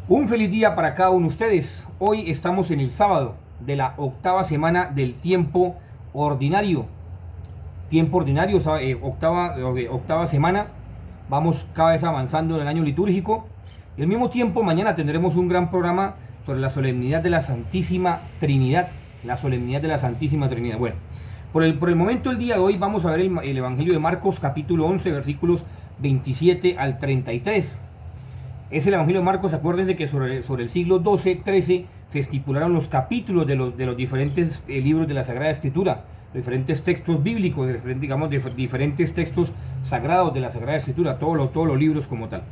Un feliz día para cada uno de ustedes. Hoy estamos en el sábado de la octava semana del tiempo ordinario. Tiempo ordinario, octava semana. Vamos cada vez avanzando en el año litúrgico. Y al mismo tiempo, mañana tendremos un gran programa sobre la solemnidad de la Santísima Trinidad. La solemnidad de la Santísima Trinidad. Bueno, por el momento, el día de hoy vamos a ver el Evangelio de Marcos, capítulo 11, versículos 27 al 33. Es el Evangelio de Marcos. Acuérdense que sobre el siglo XII, XIII se estipularon los capítulos de los diferentes libros de la Sagrada Escritura, diferentes textos bíblicos, diferentes textos sagrados de la Sagrada Escritura, todos los libros como tal.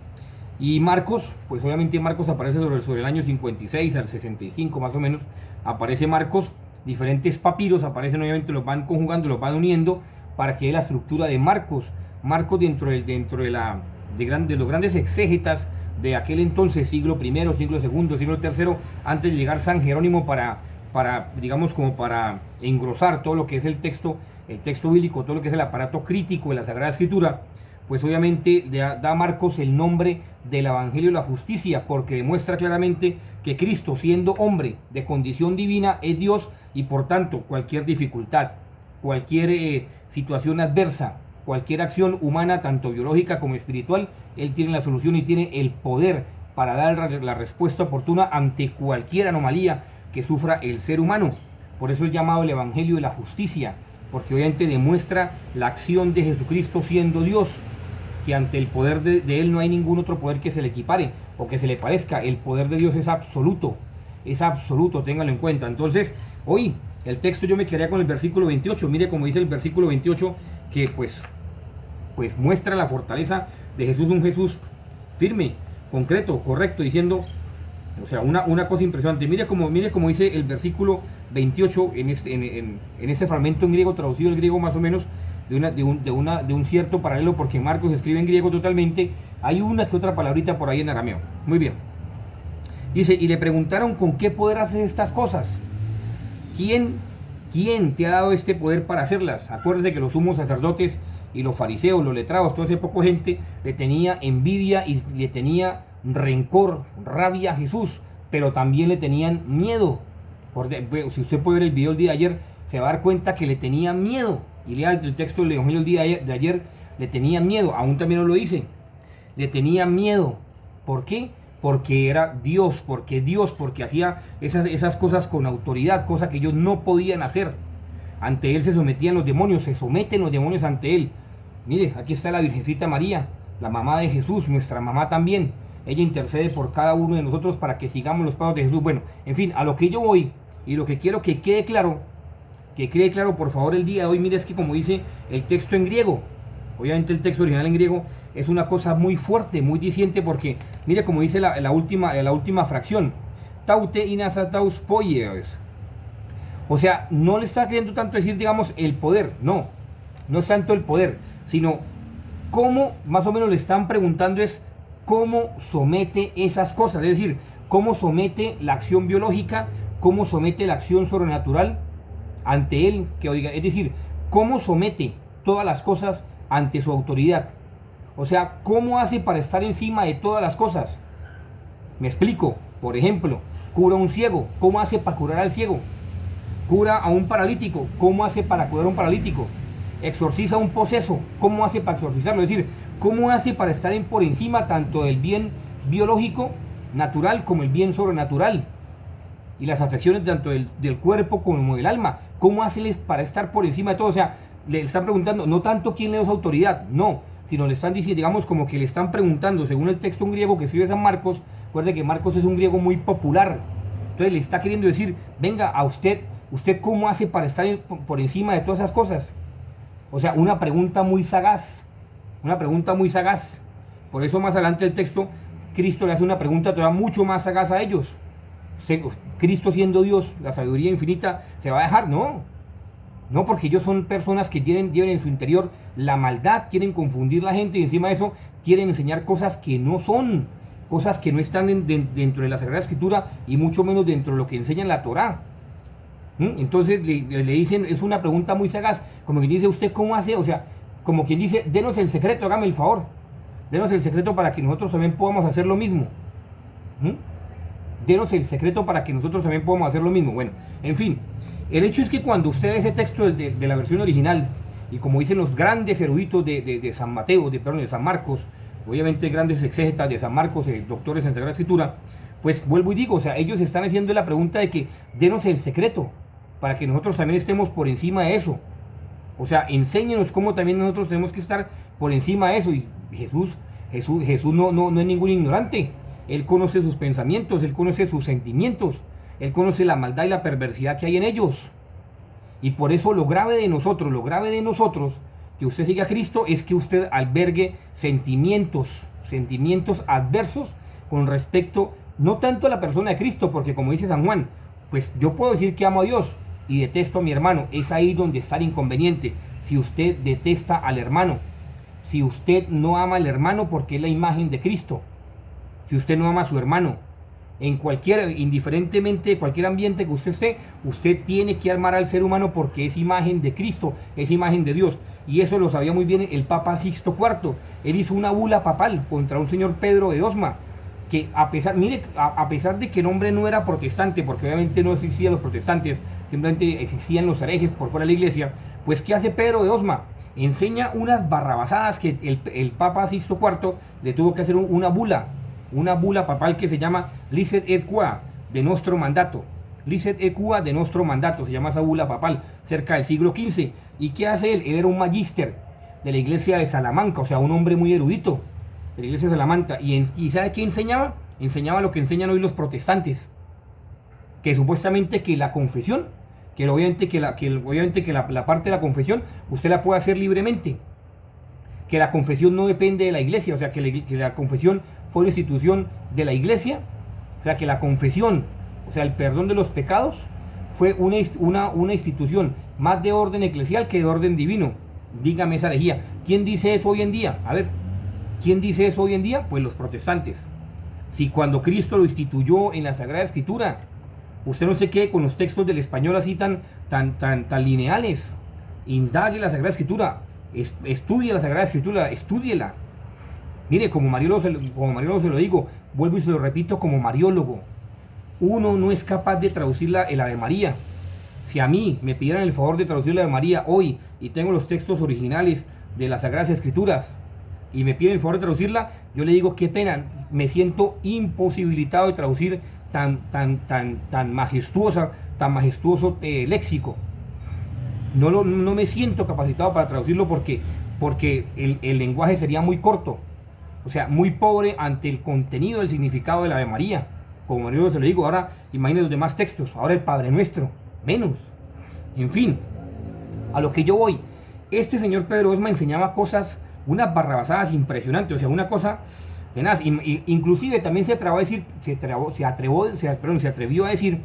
Y Marcos, pues obviamente Marcos aparece sobre el año 56 al 65 más o menos, aparece Marcos, diferentes papiros aparecen, obviamente los van conjugando, los van uniendo para que dé la estructura de Marcos. Marcos dentro de los grandes exégetas de aquel entonces, siglo I, siglo II, siglo III, antes de llegar San Jerónimo para digamos, como para engrosar todo lo que es el texto bíblico, todo lo que es el aparato crítico de la Sagrada Escritura, pues obviamente da Marcos el nombre del Evangelio de la Justicia, porque demuestra claramente que Cristo, siendo hombre de condición divina, es Dios, y por tanto cualquier dificultad, cualquier situación adversa, cualquier acción humana, tanto biológica como espiritual, Él tiene la solución y tiene el poder para dar la respuesta oportuna ante cualquier anomalía que sufra el ser humano. Por eso es llamado el Evangelio de la Justicia, porque obviamente demuestra la acción de Jesucristo siendo Dios, que ante el poder de Él no hay ningún otro poder que se le equipare o que se le parezca. El poder de Dios es absoluto, ténganlo en cuenta. Entonces, hoy el texto yo me quedaría con el versículo 28. Mire cómo dice el versículo 28, que pues muestra la fortaleza de Jesús, un Jesús firme, concreto, correcto, diciendo, o sea, una cosa impresionante. Mire cómo dice el versículo 28 en este fragmento en griego, traducido al griego más o menos, de un cierto paralelo, porque Marcos escribe en griego totalmente. Hay una que otra palabrita por ahí en arameo. Muy bien. Dice, y le preguntaron, ¿con qué poder haces estas cosas? ¿Quién te ha dado este poder para hacerlas? Acuérdense que los sumos sacerdotes y los fariseos, los letrados, toda esa poca gente le tenía envidia y le tenía rencor, rabia a Jesús, pero también le tenían miedo. Si usted puede ver el video el día de ayer, se va a dar cuenta que le tenía miedo. Y lea el texto del Evangelio el día de ayer, le tenía miedo, aún también no lo dice. Le tenía miedo. ¿Por qué? Porque era Dios, porque hacía esas cosas con autoridad, cosas que ellos no podían hacer. Ante Él se sometían los demonios, se someten los demonios ante Él. Mire, aquí está la Virgencita María, la mamá de Jesús, nuestra mamá también. Ella intercede por cada uno de nosotros para que sigamos los pasos de Jesús. Bueno, en fin, a lo que yo voy y lo que quiero que quede claro, por favor, el día de hoy. Mire, es que como dice el texto en griego, obviamente el texto original en griego es una cosa muy fuerte, muy diciente, porque mire como dice la última fracción, taute inazataus poies. O sea, no le está queriendo tanto decir, digamos, el poder, no es tanto el poder, sino cómo, más o menos le están preguntando es cómo somete esas cosas, es decir, cómo somete la acción biológica, cómo somete la acción sobrenatural ante Él, es decir, cómo somete todas las cosas ante su autoridad. O sea, ¿cómo hace para estar encima de todas las cosas? Me explico. Por ejemplo, cura a un ciego, ¿cómo hace para curar al ciego? Cura a un paralítico, ¿cómo hace para curar a un paralítico? Exorciza a un poseso, ¿cómo hace para exorcizarlo? Es decir, ¿cómo hace para estar por encima tanto del bien biológico, natural, como el bien sobrenatural? Y las afecciones tanto del cuerpo como del alma. ¿Cómo hace para estar por encima de todo? O sea, le están preguntando, no tanto quién le da autoridad, no, sino le están diciendo, digamos, como que le están preguntando, según el texto en griego que escribe San Marcos. Recuerde que Marcos es un griego muy popular. Entonces le está queriendo decir, venga, a usted cómo hace para estar por encima de todas esas cosas. O sea, una pregunta muy sagaz. Por eso más adelante el texto, Cristo le hace una pregunta todavía mucho más sagaz a ellos. Cristo siendo Dios, la sabiduría infinita, ¿se va a dejar? No, porque ellos son personas que llevan en su interior la maldad, quieren confundir a la gente, y encima de eso quieren enseñar cosas que no son, cosas que no están dentro de la Sagrada Escritura, y mucho menos dentro de lo que enseña la Torá. Entonces le dicen, es una pregunta muy sagaz, como quien dice, ¿usted cómo hace? O sea, como quien dice, denos el secreto, hágame el favor, denos el secreto para que nosotros también podamos hacer lo mismo. denos el secreto para que nosotros también podamos hacer lo mismo. Bueno, en fin, el hecho es que cuando usted ve ese texto de la versión original, y como dicen los grandes eruditos de San Mateo, perdón, de San Marcos, obviamente grandes exégetas de San Marcos, doctores en Sagrada Escritura, pues vuelvo y digo, o sea, ellos están haciendo la pregunta de que denos el secreto, para que nosotros también estemos por encima de eso. O sea, enséñenos cómo también nosotros tenemos que estar por encima de eso. Y Jesús no es ningún ignorante. Él conoce sus pensamientos, Él conoce sus sentimientos, Él conoce la maldad y la perversidad que hay en ellos. Y por eso lo grave de nosotros, que usted siga a Cristo, es que usted albergue sentimientos adversos con respecto, no tanto a la persona de Cristo, porque como dice San Juan, pues yo puedo decir que amo a Dios y detesto a mi hermano. Es ahí donde está el inconveniente. Si usted detesta al hermano, si usted no ama al hermano porque es la imagen de Cristo, si usted no ama a su hermano, indiferentemente, cualquier ambiente que usted esté, usted tiene que amar al ser humano porque es imagen de Cristo, es imagen de Dios. Y eso lo sabía muy bien el Papa Sixto IV. Él hizo una bula papal contra un señor Pedro de Osma, que a pesar de que el hombre no era protestante, porque obviamente no existían los protestantes, simplemente existían los herejes por fuera de la iglesia, pues ¿qué hace Pedro de Osma? Enseña unas barrabasadas que el Papa Sixto IV le tuvo que hacer una bula papal que se llama Licet et Qua de Nostro Mandato. Licet et Qua de Nostro Mandato, se llama esa bula papal, cerca del siglo XV. ¿Y qué hace él? Él era un magíster de la iglesia de Salamanca, o sea, un hombre muy erudito de la iglesia de Salamanca. ¿Y sabe qué enseñaba? Enseñaba lo que enseñan hoy los protestantes, que supuestamente que la confesión, que obviamente que la parte de la confesión usted la puede hacer libremente, que la confesión no depende de la iglesia, o sea, que la confesión fue una institución de la iglesia, o sea, que la confesión, o sea, el perdón de los pecados, fue una institución más de orden eclesial que de orden divino. Dígame esa herejía. ¿Quién dice eso hoy en día? A ver, ¿quién dice eso hoy en día? Pues los protestantes. Si cuando Cristo lo instituyó en la Sagrada Escritura, usted no se quede con los textos del español así tan lineales. Indague la Sagrada Escritura, estudie la Sagrada Escritura, estúdiela. Mire, como mariólogo se lo digo, vuelvo y se lo repito como mariólogo. Uno no es capaz de traducir el Ave María. Si a mí me pidieran el favor de traducir la Ave María hoy y tengo los textos originales de las Sagradas Escrituras y me piden el favor de traducirla, yo le digo qué pena, me siento imposibilitado de traducir tan majestuoso léxico. No me siento capacitado para traducirlo porque el lenguaje sería muy corto, o sea, muy pobre ante el contenido del significado de la Ave María. Como yo se lo digo, ahora imaginen los demás textos, ahora el Padre Nuestro, menos. En fin, a lo que yo voy, este señor Pedro Osma enseñaba cosas, unas barrabasadas impresionantes, o sea, una cosa tenaz. Inclusive también se atrevió a decir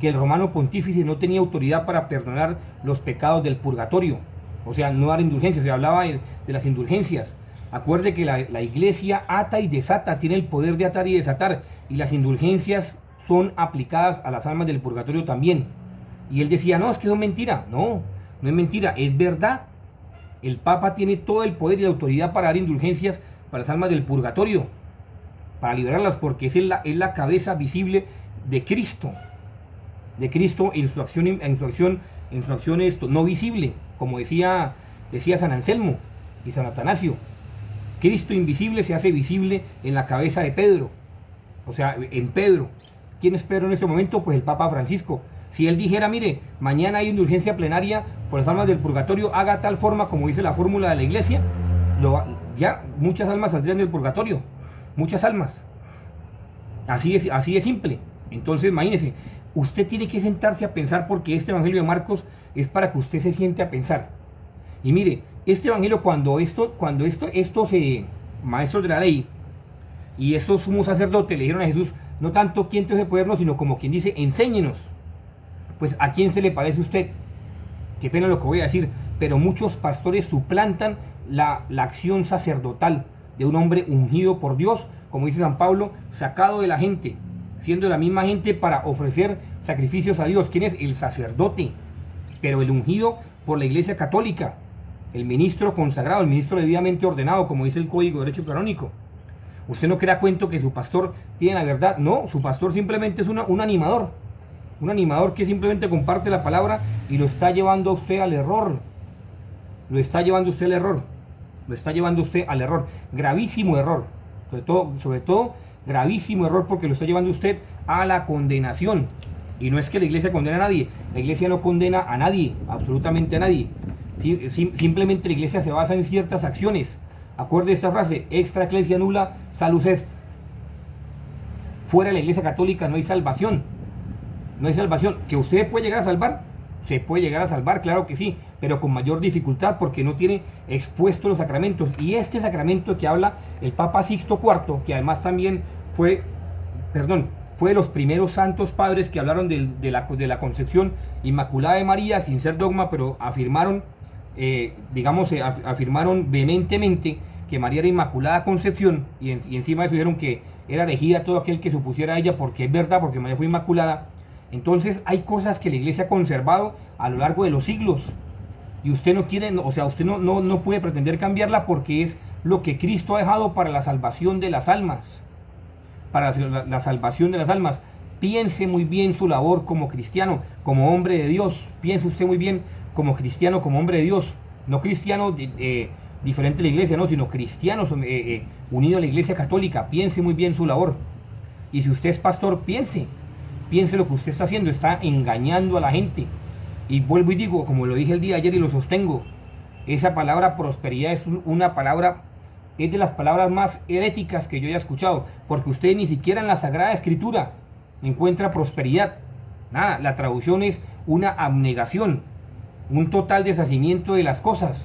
que el romano pontífice no tenía autoridad para perdonar los pecados del purgatorio, o sea, no dar indulgencias. Se hablaba de las indulgencias. Acuerde que la iglesia ata y desata, tiene el poder de atar y desatar, y las indulgencias son aplicadas a las almas del purgatorio también. Y él decía, no, es que es mentira. No es mentira, es verdad. El Papa tiene todo el poder y la autoridad para dar indulgencias para las almas del purgatorio, para liberarlas, porque es la cabeza visible de Cristo en su acción no visible, como decía San Anselmo y San Atanasio. Cristo invisible se hace visible en la cabeza de Pedro, o sea, en Pedro. ¿Quién es Pedro en este momento? Pues el Papa Francisco. Si él dijera, mire, mañana hay indulgencia plenaria por las almas del purgatorio, haga tal forma como dice la fórmula de la iglesia, ya muchas almas saldrían del purgatorio, muchas almas. Así es simple. Entonces, imagínese, usted tiene que sentarse a pensar, porque este Evangelio de Marcos es para que usted se siente a pensar. Y mire, este Evangelio, cuando estos maestros de la ley y estos sumos sacerdotes le dijeron a Jesús, no tanto quién te hace podernos, sino como quien dice, enséñenos. Pues ¿a quién se le parece usted? Qué pena lo que voy a decir, pero muchos pastores suplantan la acción sacerdotal de un hombre ungido por Dios, como dice San Pablo, sacado de la gente, siendo la misma gente para ofrecer sacrificios a Dios. ¿Quién es? El sacerdote, pero el ungido por la Iglesia Católica, el ministro consagrado, el ministro debidamente ordenado, como dice el Código de Derecho Canónico. Usted no crea cuento que su pastor tiene la verdad. No, su pastor simplemente es un animador. Un animador que simplemente comparte la palabra y lo está llevando a usted al error. Lo está llevando usted al error. Lo está llevando usted al error. Gravísimo error. Sobre todo, gravísimo error, porque lo está llevando usted a la condenación. Y no es que la iglesia condene a nadie. La iglesia no condena a nadie, absolutamente a nadie. Simplemente la iglesia se basa en ciertas acciones. Acuerde esta frase: extra ecclesia nulla salus est. Fuera de la iglesia católica no hay salvación. No hay salvación. ¿Que usted puede llegar a salvar? Se puede llegar a salvar, claro que sí, pero con mayor dificultad, porque no tiene expuestos los sacramentos. Y este sacramento que habla el Papa Sixto IV, que además también fue de los primeros santos padres que hablaron de la concepción inmaculada de María, sin ser dogma, pero afirmaron, afirmaron vehementemente que María era inmaculada concepción, y encima de eso dijeron que era herejía todo aquel que supusiera a ella, porque es verdad, porque María fue inmaculada. Entonces hay cosas que la iglesia ha conservado a lo largo de los siglos, y usted no quiere, o sea, usted no puede pretender cambiarla, porque es lo que Cristo ha dejado para la salvación de las almas. Para la salvación de las almas. Piense muy bien su labor como cristiano, como hombre de Dios. Piense usted muy bien como cristiano, como hombre de Dios. No cristiano diferente a la iglesia, no, sino cristiano unido a la iglesia católica. Piense muy bien su labor. Y si usted es pastor, piense lo que usted está haciendo. Está engañando a la gente. Y vuelvo y digo, como lo dije el día de ayer y lo sostengo, esa palabra prosperidad es una palabra, es de las palabras más heréticas que yo haya escuchado, porque usted ni siquiera en la Sagrada Escritura encuentra prosperidad. Nada, la traducción es una abnegación, un total deshacimiento de las cosas,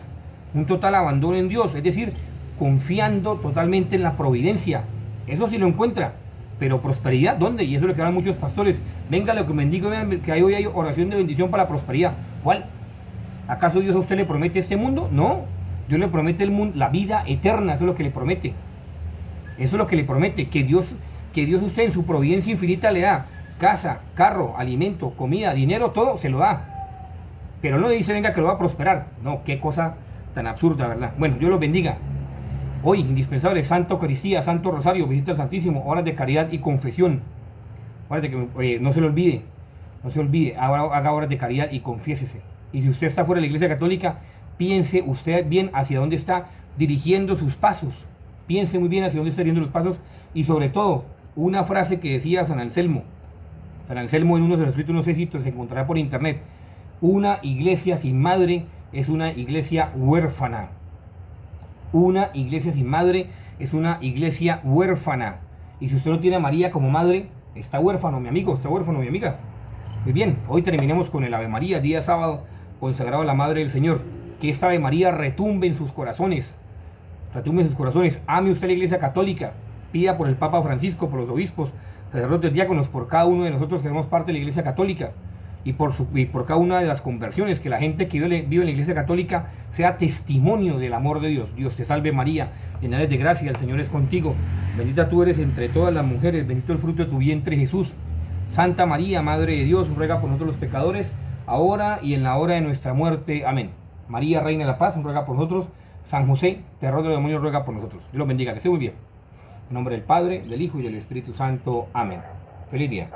un total abandono en Dios, es decir, confiando totalmente en la providencia. Eso sí lo encuentra, pero prosperidad, ¿dónde? Y eso es lo que hablan muchos pastores. Venga, lo que me bendigo, que hoy hay oración de bendición para la prosperidad. ¿Cuál? ¿Acaso Dios a usted le promete este mundo? No. Dios le promete el mundo, la vida eterna, eso es lo que le promete. Eso es lo que le promete, que Dios a usted en su providencia infinita le da casa, carro, alimento, comida, dinero, todo se lo da. Pero no le dice, venga, que lo va a prosperar. No, qué cosa tan absurda, ¿verdad? Bueno, Dios los bendiga. Hoy, indispensable, Santa Eucaristía, Santo Rosario, visita al Santísimo, horas de caridad y confesión. No se le olvide, haga horas de caridad y confiésese. Y si usted está fuera de la iglesia católica, piense usted bien hacia dónde está dirigiendo sus pasos. Piense muy bien hacia dónde está dirigiendo los pasos. Y sobre todo, una frase que decía San Anselmo. San Anselmo, en uno de los escritos, no sé si se encontrará por internet: una iglesia sin madre es una iglesia huérfana. Una iglesia sin madre es una iglesia huérfana. Y si usted no tiene a María como madre, está huérfano, mi amigo, está huérfano, mi amiga. Muy bien, hoy terminemos con el Ave María, día sábado, consagrado a la Madre del Señor. Que esta Ave María retumbe en sus corazones. Retumbe en sus corazones. Ame usted la iglesia católica. Pida por el Papa Francisco, por los obispos, sacerdotes, diáconos, por cada uno de nosotros que somos parte de la iglesia católica. Y por cada una de las conversiones, que la gente que vive en la iglesia católica sea testimonio del amor de Dios. Dios te salve María, llena eres de gracia, el Señor es contigo. Bendita tú eres entre todas las mujeres, bendito el fruto de tu vientre Jesús. Santa María, Madre de Dios, ruega por nosotros los pecadores, ahora y en la hora de nuestra muerte. Amén. María, Reina de la Paz, ruega por nosotros. San José, terror de los demonios, ruega por nosotros. Dios los bendiga, que esté muy bien. En nombre del Padre, del Hijo y del Espíritu Santo. Amén. Feliz día.